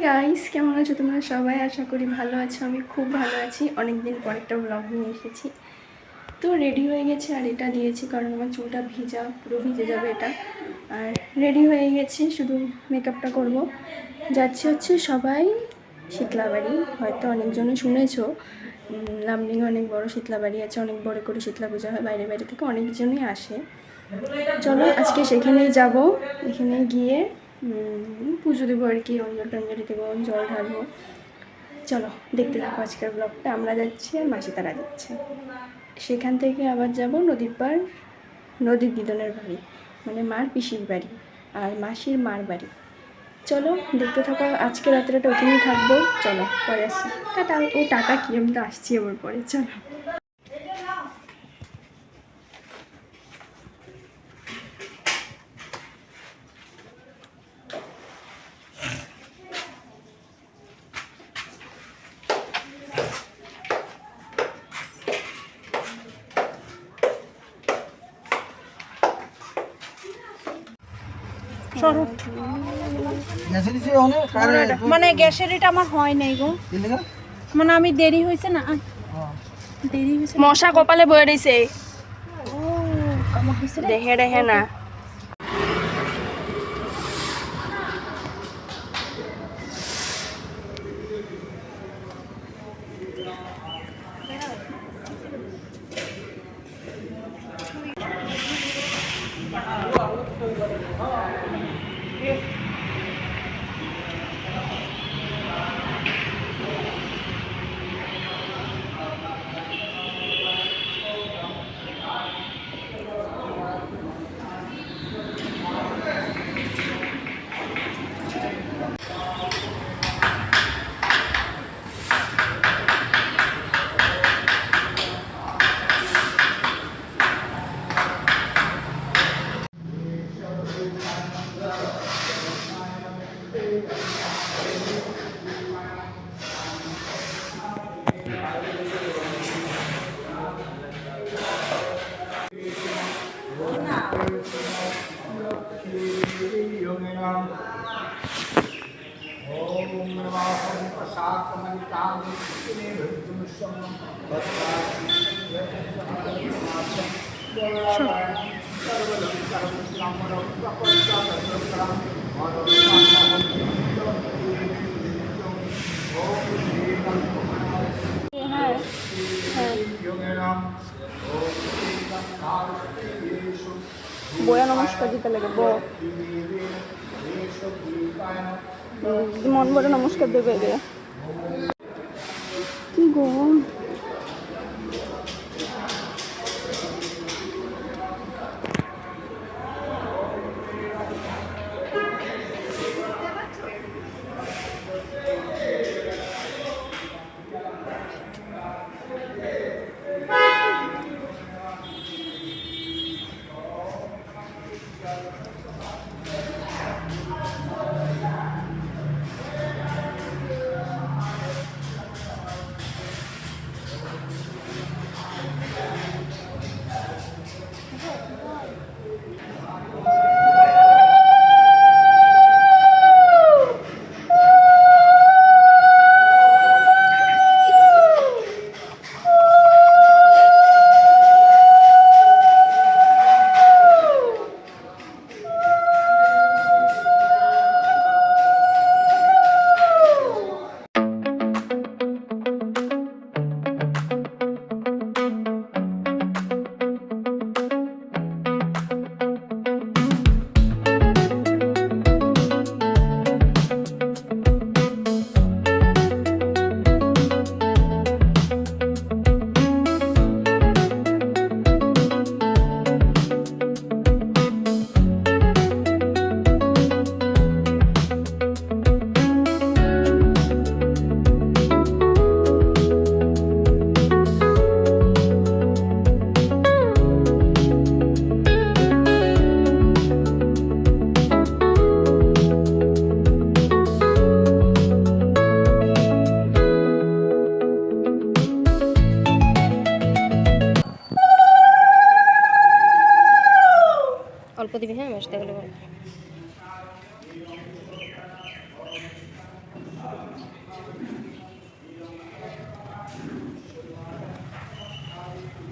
Guys, কেমন আছো তোমরা সবাই? আশা করি ভালো আছো। আমি খুব ভালো আছি। অনেক দিন পর একটা ব্লগ নিয়ে এসেছি। তো রেডি হয়ে গেছে, আর এটা দিয়েছি কারণ আমার চুলটা ভিজা, পুরো ভিজে যাবে এটা। আর রেডি হয়ে গেছি, শুধু মেকআপটা করব। যাচ্ছি হচ্ছে সবাই শীতলাবাড়ি। হয়তো অনেকজনে শুনেছো, লামডিংয়ে অনেক বড় শীতলাবাড়ি আছে, অনেক বড় করে শীতলা পূজা হয়, বাইরে বাইরে থেকে অনেকজনই আসে। চলো আজকে সেখানেই যাব। এখানে গিয়ে পুজো দেবো আর কি, অঞ্জল টঞ্জলি দেবো, জল ঢালবো। চলো দেখতে থাকো আজকের ব্লগটা। আমরা যাচ্ছি আর মাসি তারা যাচ্ছে। সেখান থেকে আবার যাব নদীর পার, নদীর দিদনের বাড়ি, মানে মার পিসির বাড়ি আর মাসির মার বাড়ি। চলো দেখতে থাকো। আজকে রাত্রেটা ওখানেই থাকবো। চলো পরে আসছি। টাটা। ও টাটা কি, আমি তো আসছি আবার পরে। চলো। মানে গ্যাসের এটা আমার হয় নাই গো, মানে আমি দেরি হয়েছে না, দেরি হয়েছে। মশা কপালে বয়ে রয়েছে, ও কামড় দিছে রে। দেখে দেখে না। বয়া নমস্কার দিতে লাগে, মন ভরে নমস্কার দেবে। কি গো,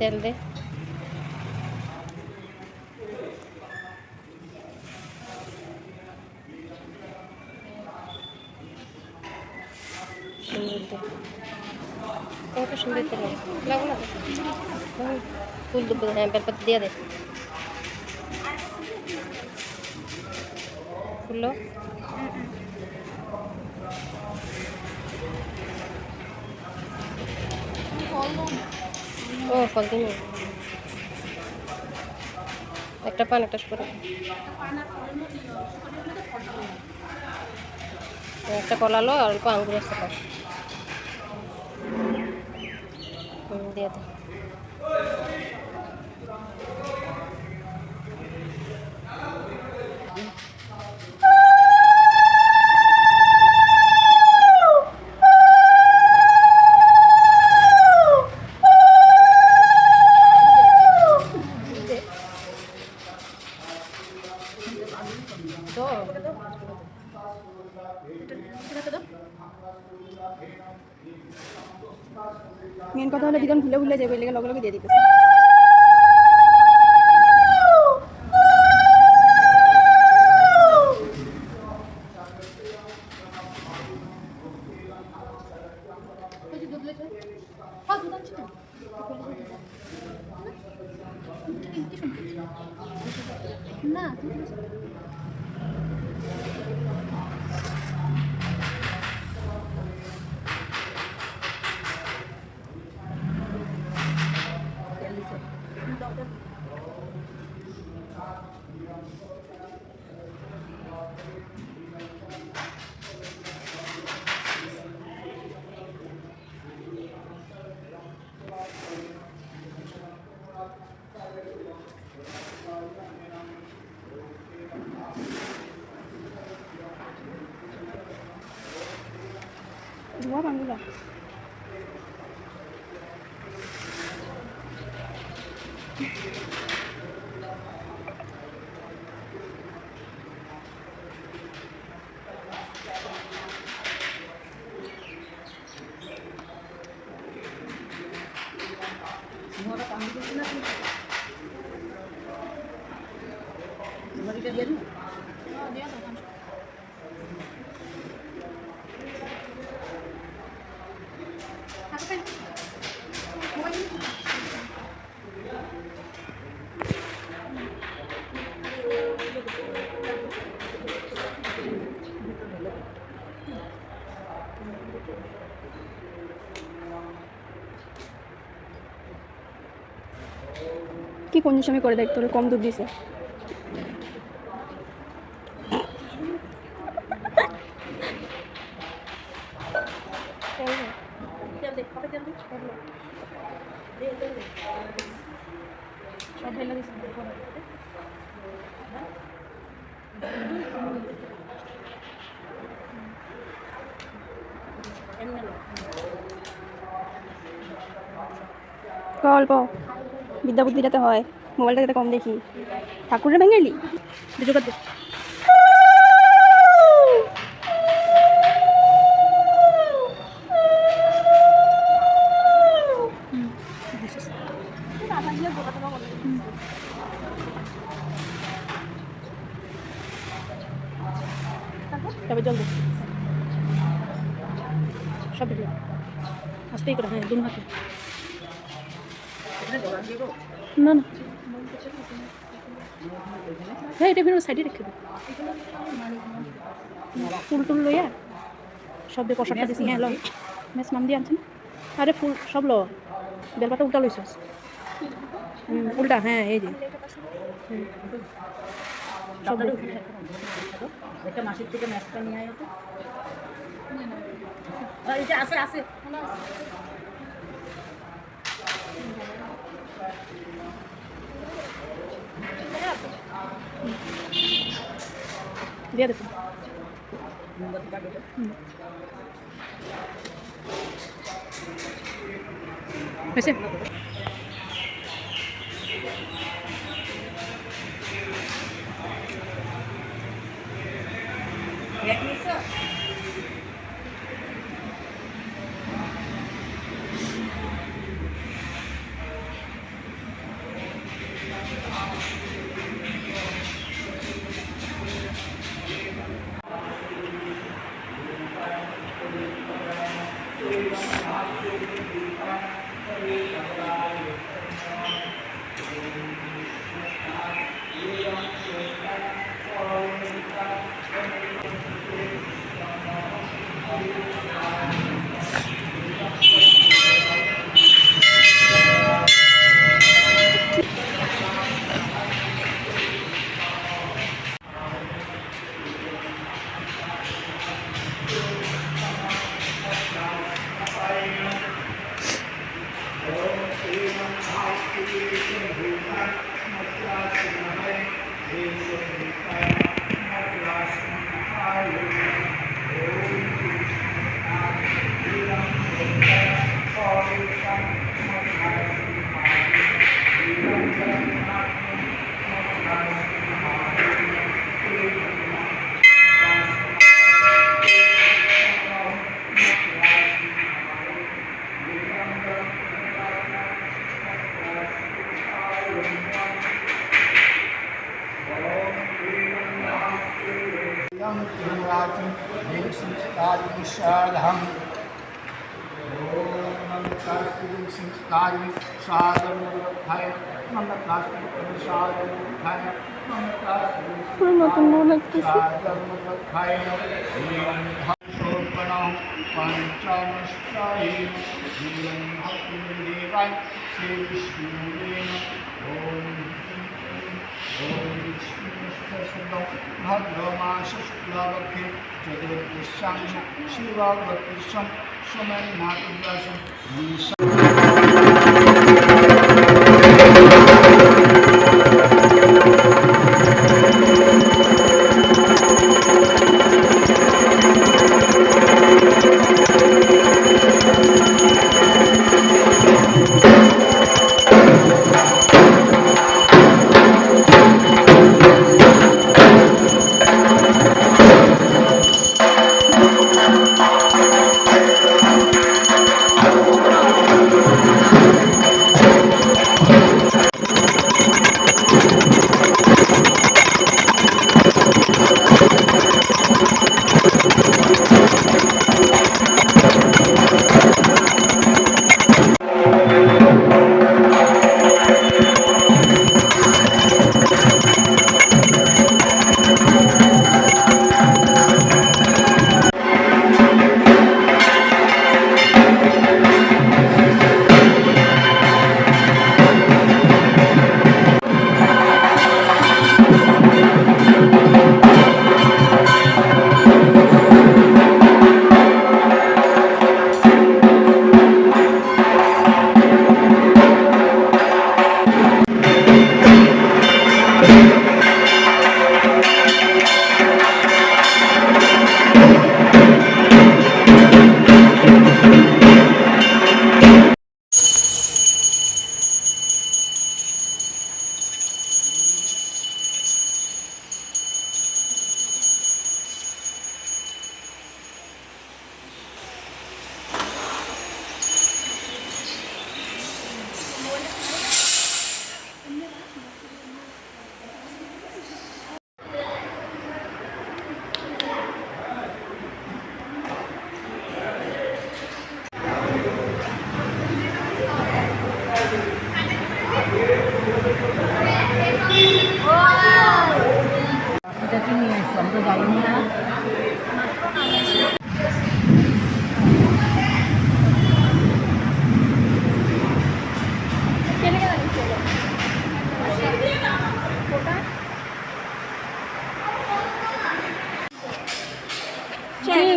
তেল দে। সুন্দর দে। কত সুন্দর তেল লাগো না ফুল দুপুর, হ্যাঁ বেলপাতা দিয়ে দে। ফুললো ও ফল দিন, একটা পান একটা সুপারি, একটা কলা লো আর অল্প আঙ্গুর আছে পাশ দিয়ে দে। মেন কথা হলো দিদন ভুলে ভুলে যাবে, লেগে লগে লগে দিয়ে দিতেছে। না ধোয়া বাংলা কি কোন সময় করে দেখ, তোর কম দুধ দিছে। অল্প বিদ্যা বুদ্ধি যাতে হয়, মোবাইলটা যাতে কম দেখি। ঠাকুরের ভেঙেলি দুটো করতে তবে জল দে সব দিবি আস্তেই করে, হ্যাঁ দুম হাতে না না হ্যাঁ এটা ফের সাইডে রেখে দে, ফুল টুল লইয়া সব দিয়ে প্রসাদটা দিছি। হ্যাঁ ল মেস নাম দিয়ে আনছেন, আরে ফুল সব ল, বেলপাতা উল্টা লইছস উল্টা, হ্যাঁ এই যে সব একটা মাসির থেকে ম্যাচটা নিয়ে আয় তো, এটা আছে আছে দিয়ে দেখুন হয়েছে। পুরো নতুন বউ লাগতেছে। भद्रमास शुक्लपक्षे चतुर्दश्यां शिववर्तिष्यं सोमनाथव्यासं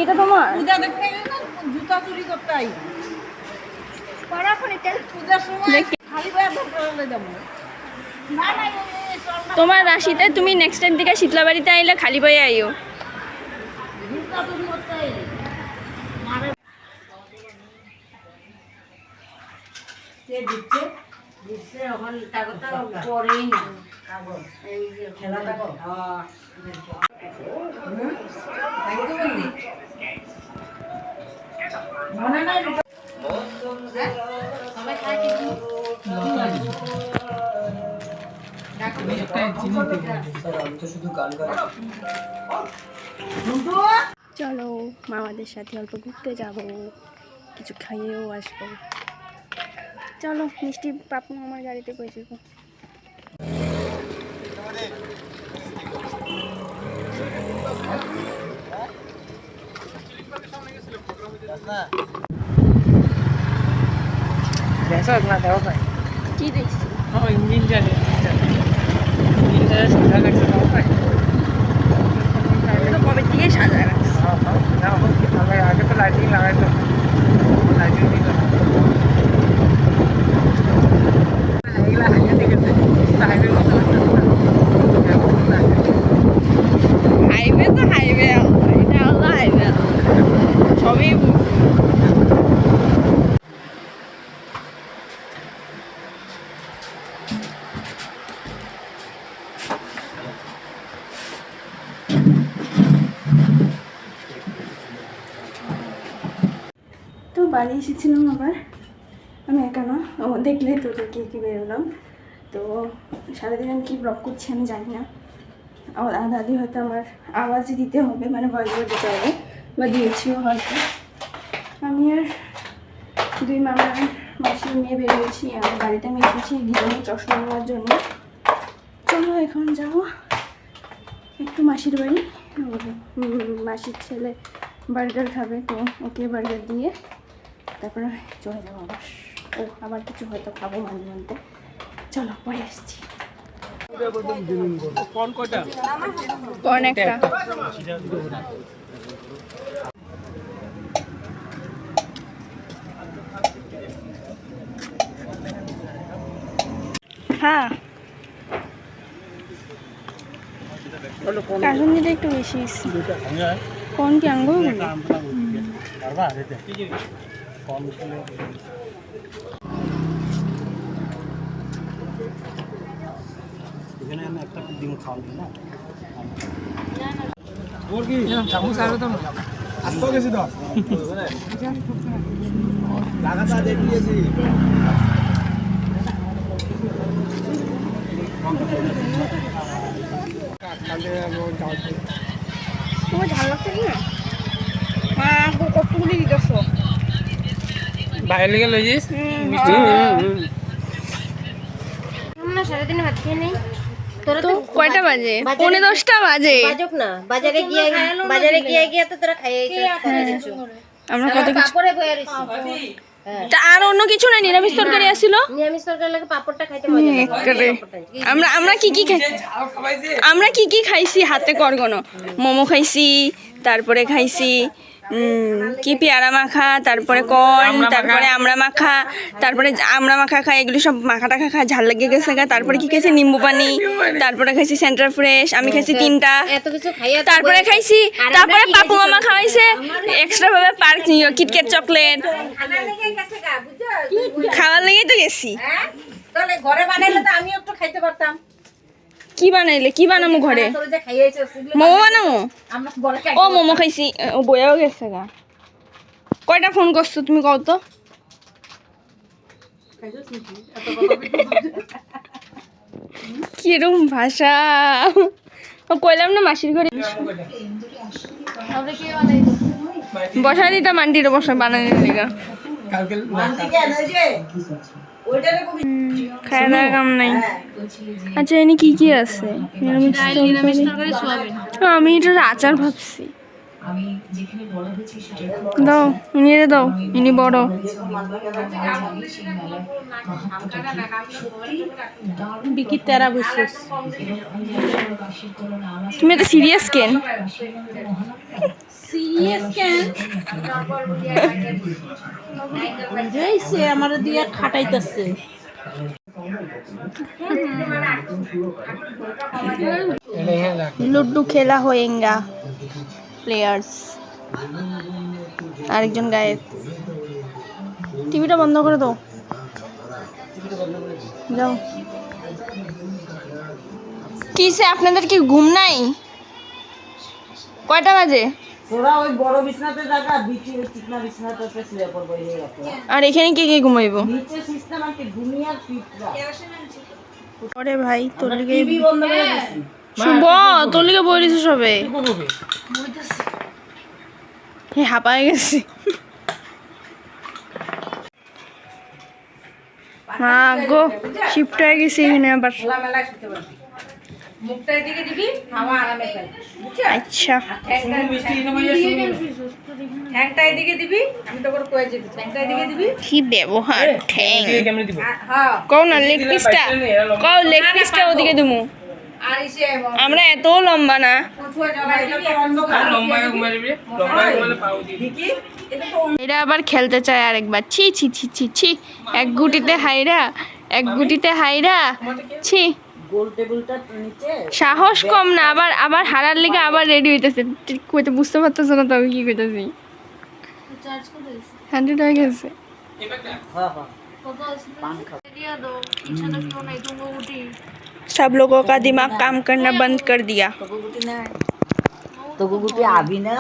এটা তোমার পূজা দেখতে গেলে না জুতা চুরি করতে আই পূজার সময় খালি গায়ে ধরতে হলে যাবো না না তোমার রাশিতে তুমি নেক্সট টাইম থেকে শীতলাবাড়িতে আইলে খালি বয়ে আইও। জুতা চুরি করতে আই মারে কে দিচ্ছে দিচ্ছে ওখানে টাকাটা পরেই না কাগজ এই যে খেলা দেখো হ্যাঁ মনে নাই সবাই খাই কিন্তু চলো মামাদের সাথে অল্প ঘুরতে যাব। কিছু খাইয়েও আসবো। চলো মিষ্টি পাপু আমার গাড়িতে বসে যাবো। কি দেখছি তো কবে থেকে সাজা রাখছি। আগে তো লাইটিং লাগাইতো, লাইটিং দিত না। এগুলা হাইওয়ে থেকে হাইওয়ে মতো হাইওয়ে তো হাইওয়ে, এটা হলো হাইওয়ে, সবই তো বাড়ি এসেছিলাম আবার। আমি একা না, ও দেখলে তো কি কি বেরোলাম। তো সারাদিন আমি কী ব্লগ করছি আমি জানি না। আমার দাদি হয়তো আমার আওয়াজ দিতে হবে, মানে ভয়েস ওভার দিতে হবে, বা দিয়েছিও হয়তো। আমি আর দুই মামার মাসির মেয়ে বেরিয়েছি। আমার বাড়িতে আমি এসেছি গিয়ে চশমা নেওয়ার জন্য। চলো এখন যাবো একটু মাসির বাড়ি। মাসির ছেলে বার্গার খাবে, তো ওকে বার্গার দিয়ে তারপরে চলে যাবো আবার। ও আবার কিছু হয়তো খাবো মাঝে মধ্যে। চলো পরে আসছি। কোন একটা হ্যাঁ কাশুন্দিটা একটু বেশি কোন কি আঙ্গুর একটা ডিম খাওয়াবি না। আসতে গেছি তো লাগাতা দেখিয়েছি। তোমার ঝাল লাগছে না? কতগুলি দিতেছ বাইরে লেগে লই যাস। আমরা সারাদিন ভাত খেয়ে নেই। তোরা তো তো কয়টা বাজে? 10:30 বাজে। বাজুক না, বাজারে গিয়ে তো তোরা খাইয়েছিস। আমরা কত কিছু পাপড়ে বয়ে রইছি। তা আর অন্য কিছু না, নিরামিষ তরকারি আসছিল। নিরামিষ তরকারি লাগে পাপড়টা খাইতে মজা লাগে। আমরা কি কি খাই, আমরা কি কি খাইছি হাতে করগনো। মোমো খাইছি, তারপরে খাইছি কি পেয়ারা মাখা, তারপরে কর্ন, তারপরে আমরা মাখা, তারপরে আমরা মাখা খাই, এগুলো সব মাখা টাখা খাই, ঝাল লেগে গেছে গা। তারপরে কি খাইছি নিম্বু পানি, তারপরে খাইছি সেন্টার ফ্রেশ, আমি খাইছি 3টা। এত কিছু খাইয়া তারপরে খাইছি, তারপরে পাপু মামা খাওয়াইছে এক্সট্রা ভাবে পার্ক কিটক্যাট চকলেট খাওয়ার লেগেই তো গেছি। তাহলে ঘরে বানাইলে তো আমিও একটু খাইতে পারতাম। কি বানাইলে? কি বানামো ঘরে? তোরা যে খাইয়েছিস মোমো বানামো। আমরা বড় খাই। ও মোমো খাইছি, ও বইয়াও গেছে গা। কয়টা ফোন করছো তুমি কও তো? কিরম ভাষা কইলাম না মাসির ঘরে বসা দিতাম, আন্টির বসা বানানোর লেগা। কালকে খাওয়া দাওয়া কাম নাই। আচ্ছা এনে কি কি আছে? নিরামিষ তরকারি। আমি এটা আচার ভাবছি। দাও ইনি দাও, ইনি বড়। বিকি তেরা বুঝছিস তুমি এত সিরিয়াস কেন? সিরিয়াস কেন? যাইছে আমার দিয়ে খাটাইতেছে। लुड्डू खेला होएगा प्लेयर्स। আরেকজন গায়েব। টিভিটা বন্ধ করে দাও, যাও। কিসে আপনাদের কি ঘুম নাই? কয়টা বাজে? তোরা ওই বড় বিছনাতে জায়গা, বিটি ওই চিকনা বিছনাতে শুয়ে পড়বো এই রাতে। আর এখানে কে কে ঘুমাইবো? নিচে সিস্টেম আছে দুনিয়ার পিটরা। আরে ভাই তোর লিগে টিভি বন্ধ করে দিছি। শুভ, তোর লিগে বই দিছে সবে। হে হাঁপায় গেছে। মা গো শিফট হয়ে গেছি এখানে আবার। খোলামেলায় শুতে পারবি। মুখটা এদিকে দিবি, হাওয়া আরামে পাবি। বুঝছো? আচ্ছা ঠ্যাংটা এদিকে দিবি, আমি তো করে কয়ে যেতে, ঠ্যাংটা এদিকে দিবি। কি ব্যবহার ঠ্যাং হ্যাঁ, কও না লেগ পিসটা কও লেগ পিসটা ওদিকে দিমু আর ইসে আমরা এত লম্বা না কচুয়া জবাই দিবি, দেখি, এটা তো এরা আবার খেলতে চায় আরেকবার ছি ছি ছি ছি ছি এক গুটিতে হাইরা ছি গোল টেবিলটা নিচে সাহস কম না আবার আবার হারার লিগে আবার রেডি হইতেছে ঠিক কইতে বুঝতে পারতেছ না তো আমি কি কইতাছি 100 হয়ে গেছে হ্যাঁ হ্যাঁ सब लोगों का दिमाग काम करना बंद कर दिया তো গুগুটি আবি না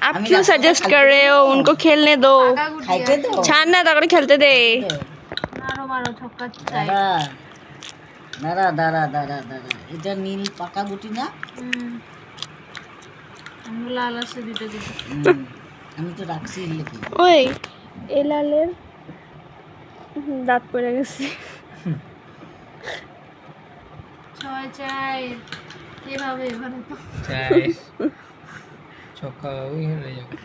आप क्यों सजेस्ट कर रहे हो उनको खेलने दो খাইতে তো छान ना ताकरे खेलते दे দাঁড়া দাঁড়া দাঁড়া দাঁড়া দাঁড়া এটা নীল পাকা গুটি না আমি তো রাখছি লিখি ওই এলালের দাঁত পড়ে গেছে ছক্কা ওই হয়ে যাবে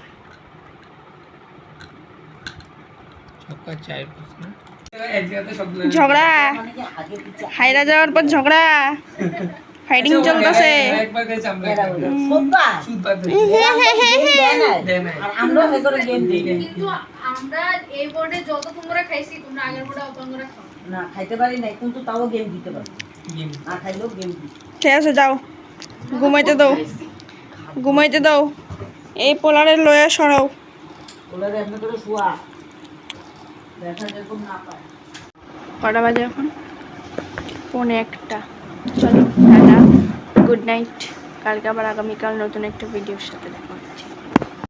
ছক্কা 4 না ঝগড়া মানে কি আগে পিছে হাইরা যাওয়ার পর ঝগড়া ফাইটিং চলতেছে একবার গেছে আমরা এরা হলো সোদবা সুদবাদ দেয় না আর আমরা এগুলো গেম দিই কিন্তু আমরা এই বোর্ডে যত তোমরা খাইছি তোমরা আগের বোর্ডে অত তোমরা খাও না খাইতে পারি না কিন্তু তাও গেম দিতে পারি গেম না খাইলেও গেম দিই ঠিক আছে যাও ঘুমাইতে দাও এই পোলারে লয়া সরাও ওলারে এমনি করে শুয়া দেখা যেরকম না পায় কটা বাজে এখন 1:45 চলো টাটা গুড নাইট কালকে আবার আগামীকাল নতুন একটা ভিডিওর সাথে